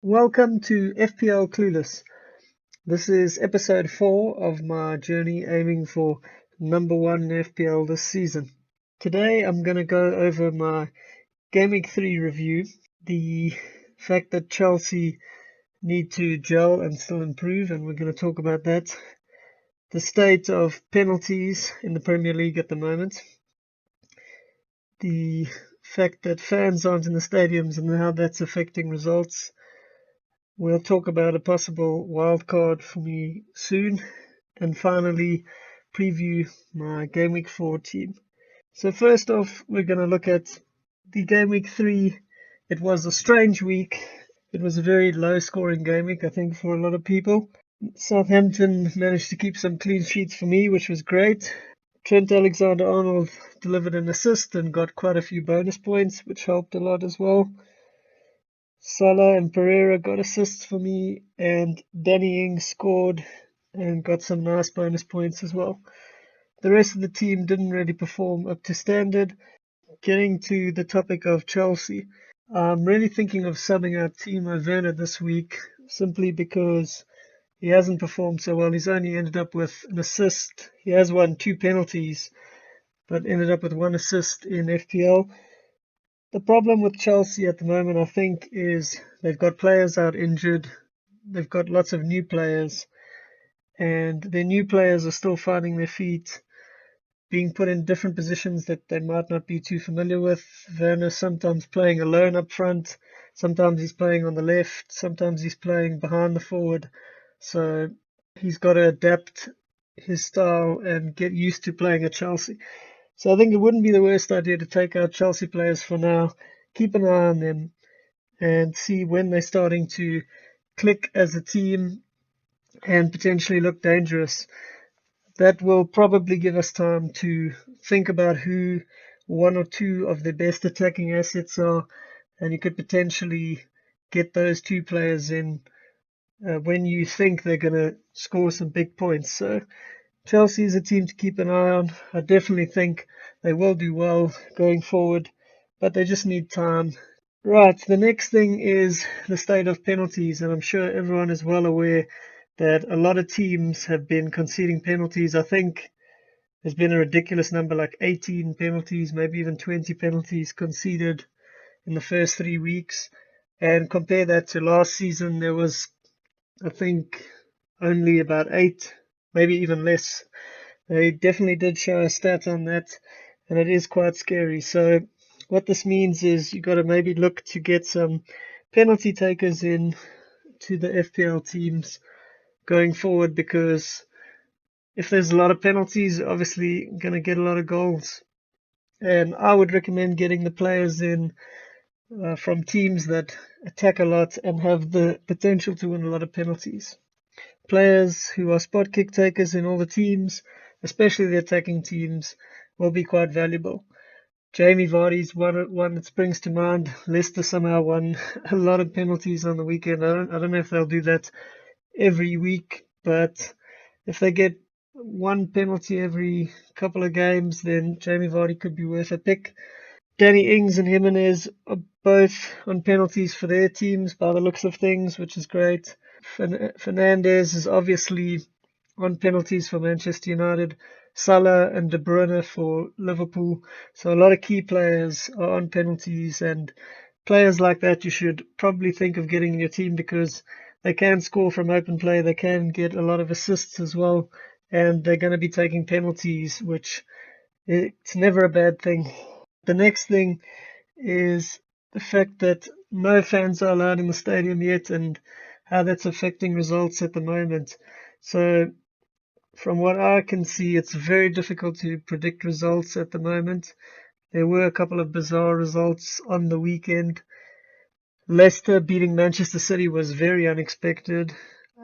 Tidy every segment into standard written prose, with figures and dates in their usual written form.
Welcome to FPL Clueless. This is episode 4 of my journey aiming for number 1 in FPL this season. Today I'm going to go over my Game Week 3 review, the fact that Chelsea need to gel and still improve, and we're going to talk about that, the state of penalties in the Premier League at the moment, the fact that fans aren't in the stadiums and how that's affecting results. We'll talk about a possible wild card for me soon, and finally preview my Game Week 4 team. So first off, we're going to look at the Game Week 3. It was a strange week. It was a very low scoring game week, I think, for a lot of people. Southampton managed to keep some clean sheets for me, which was great. Trent Alexander-Arnold delivered an assist and got quite a few bonus points, which helped a lot as well. Salah and Pereira got assists for me, and Danny Ings scored and got some nice bonus points as well. The rest of the team didn't really perform up to standard. Getting to the topic of Chelsea, I'm really thinking of subbing out Timo Werner this week simply because he hasn't performed so well. He's only ended up with an assist. He has won 2 penalties, but ended up with 1 assist in FPL. The problem with Chelsea at the moment, I think, is they've got players out injured. They've got lots of new players, and their new players are still finding their feet, being put in different positions that they might not be too familiar with. Werner sometimes playing alone up front, sometimes he's playing on the left, sometimes he's playing behind the forward. So he's got to adapt his style and get used to playing at Chelsea. So I think it wouldn't be the worst idea to take out Chelsea players for now, keep an eye on them, and see when they're starting to click as a team and potentially look dangerous. That will probably give us time to think about who 1 or 2 of the best attacking assets are, and you could potentially get those 2 players in when you think they're going to score some big points. So Chelsea is a team to keep an eye on. I definitely think they will do well going forward, but they just need time. Right, the next thing is the state of penalties, and I'm sure everyone is well aware that a lot of teams have been conceding penalties. I think there's been a ridiculous number, like 18 penalties, maybe even 20 penalties conceded in the first 3 weeks. And compare that to last season, there was, I think, only about 8, maybe even less. They definitely did show a stat on that, and it is quite scary. So what this means is you've got to maybe look to get some penalty takers in to the FPL teams going forward, because if there's a lot of penalties, obviously going to get a lot of goals. And I would recommend getting the players in from teams that attack a lot and have the potential to win a lot of penalties. Players who are spot kick takers in all the teams, especially the attacking teams, will be quite valuable. Jamie Vardy's one that springs to mind. Leicester somehow won a lot of penalties on the weekend. I don't know if they'll do that every week, but if they get 1 penalty every couple of games, then Jamie Vardy could be worth a pick. Danny Ings and Jimenez are both on penalties for their teams by the looks of things, which is great. Fernandes is obviously on penalties for Manchester United. Salah and De Bruyne for Liverpool. So a lot of key players are on penalties, and players like that you should probably think of getting in your team because they can score from open play, they can get a lot of assists as well, and they're going to be taking penalties, which it's never a bad thing. The next thing is the fact that no fans are allowed in the stadium yet and how that's affecting results at the moment. So from what I can see, it's very difficult to predict results at the moment. There were a couple of bizarre results on the weekend. Leicester beating Manchester City was very unexpected.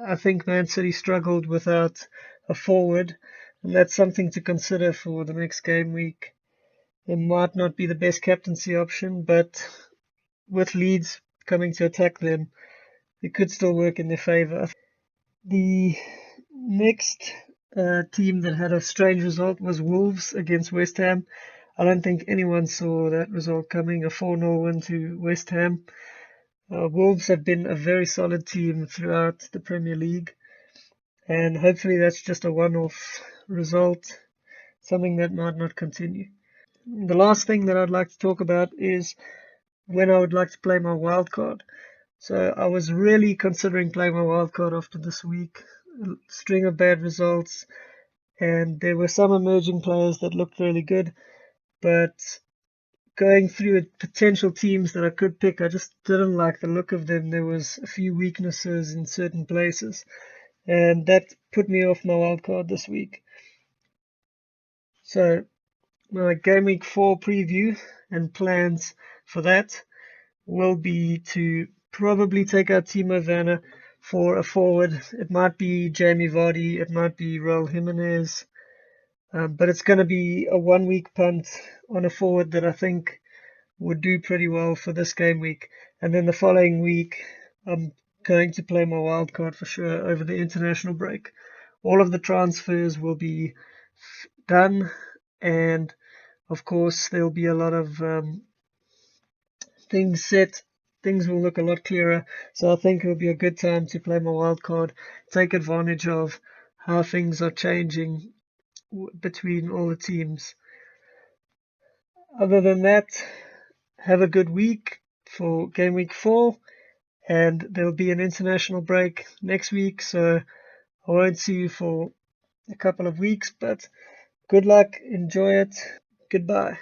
I think Man City struggled without a forward, and that's something to consider for the next game week. It might not be the best captaincy option, but with Leeds coming to attack them, it could still work in their favour. The next team that had a strange result was Wolves against West Ham. I don't think anyone saw that result coming, a 4-0 win to West Ham. Wolves have been a very solid team throughout the Premier League, and hopefully that's just a one-off result, something that might not continue. The last thing that I'd like to talk about is when I would like to play my wild card. So I was really considering playing my wild card after this week, a string of bad results, and there were some emerging players that looked really good, but going through potential teams that I could pick, I just didn't like the look of them. There was a few weaknesses in certain places, and that put me off my wild card this week. So my game week 4 preview and plans for that will be to probably take out Timo Werner for a forward. It might be Jamie Vardy, it might be Raul Jimenez, but it's going to be a 1 week punt on a forward that I think would do pretty well for this game week. And then the following week, I'm going to play my wild card for sure over the international break. All of the transfers will be done, and of course, there'll be a lot of things set. Things will look a lot clearer. So I think it'll be a good time to play my wild card, take advantage of how things are changing between all the teams. Other than that, have a good week for game week 4, and there'll be an international break next week, so I won't see you for a couple of weeks, but good luck, enjoy it, goodbye.